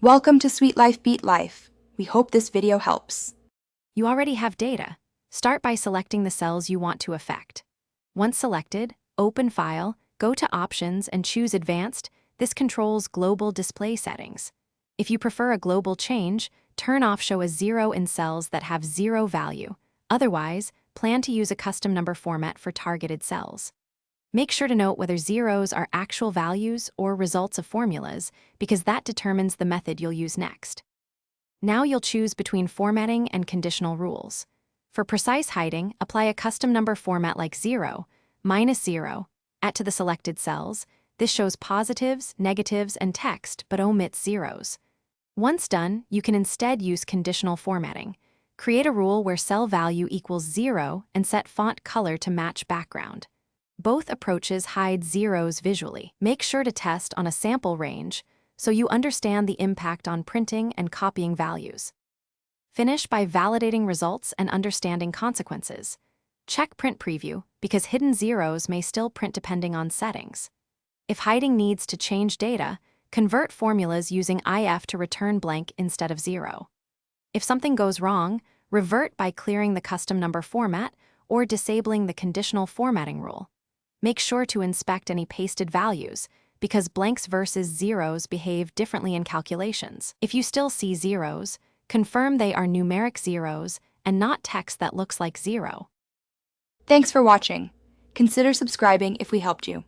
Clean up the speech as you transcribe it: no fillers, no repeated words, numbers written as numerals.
Welcome to Sweet Life Beat Life. We hope this video helps. You already have data. Start by selecting the cells you want to affect. Once selected, open File, go to Options and choose Advanced. This controls global display settings. If you prefer a global change, turn off Show as Zero in cells that have zero value. Otherwise, plan to use a custom number format for targeted cells. Make sure to note whether zeros are actual values or results of formulas, because that determines the method you'll use next. Now you'll choose between formatting and conditional rules. For precise hiding, apply a custom number format like 0, -0, to the selected cells. This shows positives, negatives, and text, but omits zeros. Once done, you can instead use conditional formatting. Create a rule where cell value equals 0 and set font color to match background. Both approaches hide zeros visually. Make sure to test on a sample range so you understand the impact on printing and copying values. Finish by validating results and understanding consequences. Check print preview because hidden zeros may still print depending on settings. If hiding needs to change data, convert formulas using if to return blank instead of 0. If something goes wrong, revert by clearing the custom number format or disabling the conditional formatting rule. Make sure to inspect any pasted values, because blanks versus zeros behave differently in calculations. If you still see zeros, confirm they are numeric zeros and not text that looks like 0. Thanks for watching. Consider subscribing if we helped you.